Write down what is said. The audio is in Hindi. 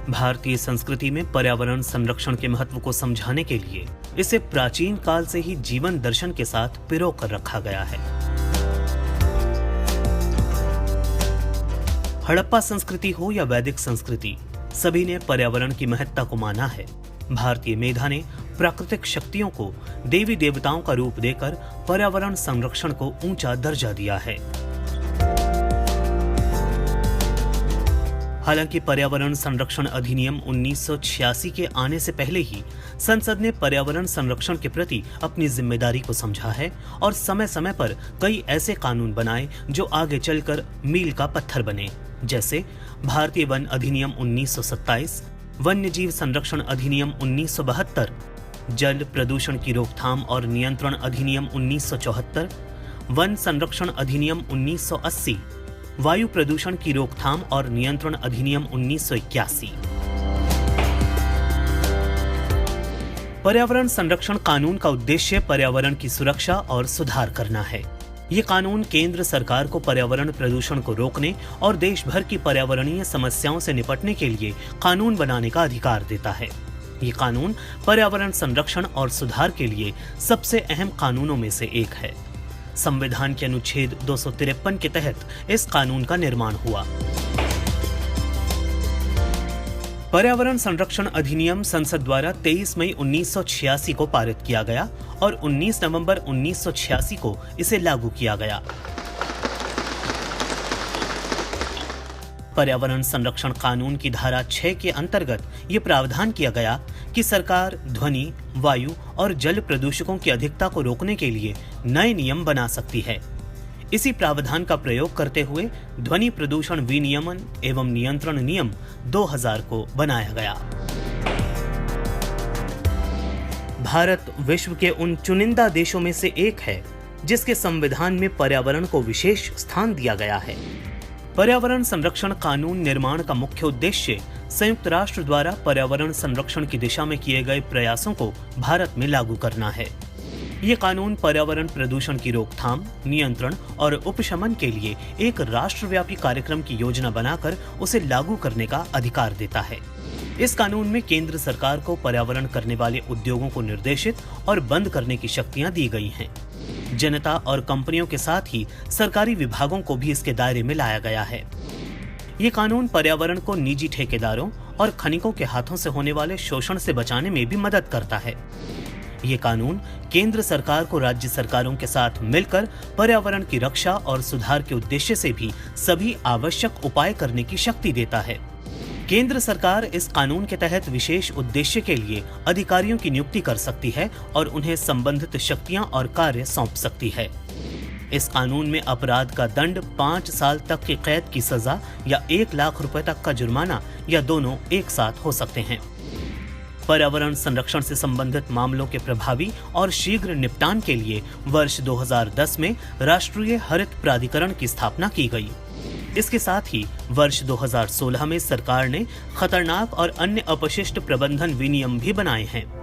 भारतीय संस्कृति में पर्यावरण संरक्षण के महत्व को समझाने के लिए इसे प्राचीन काल से ही जीवन दर्शन के साथ पिरो कर रखा गया है। हड़प्पा संस्कृति हो या वैदिक संस्कृति, सभी ने पर्यावरण की महत्ता को माना है। भारतीय मेधा ने प्राकृतिक शक्तियों को देवी देवताओं का रूप देकर पर्यावरण संरक्षण को ऊंचा दर्जा दिया है। हालांकि पर्यावरण संरक्षण अधिनियम 1986 के आने से पहले ही संसद ने पर्यावरण संरक्षण के प्रति अपनी जिम्मेदारी को समझा है और समय समय पर कई ऐसे कानून बनाए जो आगे चलकर मील का पत्थर बने, जैसे भारतीय वन अधिनियम 1927, वन्य जीव संरक्षण अधिनियम 1972, जल प्रदूषण की रोकथाम और नियंत्रण अधिनियम 1974, वन संरक्षण अधिनियम 1980, वायु प्रदूषण की रोकथाम और नियंत्रण अधिनियम 1981। पर्यावरण संरक्षण कानून का उद्देश्य पर्यावरण की सुरक्षा और सुधार करना है। ये कानून केंद्र सरकार को पर्यावरण प्रदूषण को रोकने और देश भर की पर्यावरणीय समस्याओं से निपटने के लिए कानून बनाने का अधिकार देता है। ये कानून पर्यावरण संरक्षण और सुधार के लिए सबसे अहम कानूनों में से एक है। संविधान के अनुच्छेद 253 के तहत इस कानून का निर्माण हुआ। पर्यावरण संरक्षण अधिनियम संसद द्वारा 23 मई 1986 को पारित किया गया और 19 नवंबर 1986 को इसे लागू किया गया। पर्यावरण संरक्षण कानून की धारा 6 के अंतर्गत ये प्रावधान किया गया कि सरकार ध्वनि, वायु और जल प्रदूषकों की अधिकता को रोकने के लिए नए नियम बना सकती है। इसी प्रावधान का प्रयोग करते हुए ध्वनि प्रदूषण विनियमन एवं नियंत्रण नियम 2000 को बनाया गया। भारत विश्व के उन चुनिंदा देशों में से एक है जिसके संविधान में पर्यावरण को विशेष स्थान दिया गया है। पर्यावरण संरक्षण कानून निर्माण का मुख्य उद्देश्य संयुक्त राष्ट्र द्वारा पर्यावरण संरक्षण की दिशा में किए गए प्रयासों को भारत में लागू करना है। ये कानून पर्यावरण प्रदूषण की रोकथाम, नियंत्रण और उपशमन के लिए एक राष्ट्रव्यापी कार्यक्रम की योजना बनाकर उसे लागू करने का अधिकार देता है। इस कानून में केंद्र सरकार को पर्यावरण करने वाले उद्योगों को निर्देशित और बंद करने की शक्तियां दी गई हैं। जनता और कंपनियों के साथ ही सरकारी विभागों को भी इसके दायरे में लाया गया है। ये कानून पर्यावरण को निजी ठेकेदारों और खनिकों के हाथों से होने वाले शोषण से बचाने में भी मदद करता है। ये कानून केंद्र सरकार को राज्य सरकारों के साथ मिलकर पर्यावरण की रक्षा और सुधार के उद्देश्य से भी सभी आवश्यक उपाय करने की शक्ति देता है। केंद्र सरकार इस कानून के तहत विशेष उद्देश्य के लिए अधिकारियों की नियुक्ति कर सकती है और उन्हें संबंधित शक्तियां और कार्य सौंप सकती है। इस कानून में अपराध का दंड 5 साल तक की कैद की सजा या 1 लाख रुपए तक का जुर्माना या दोनों एक साथ हो सकते हैं। पर्यावरण संरक्षण से संबंधित मामलों के प्रभावी और शीघ्र निपटान के लिए वर्ष 2010 में राष्ट्रीय हरित प्राधिकरण की स्थापना की गई। इसके साथ ही वर्ष 2016 में सरकार ने खतरनाक और अन्य अपशिष्ट प्रबंधन विनियम भी बनाए हैं।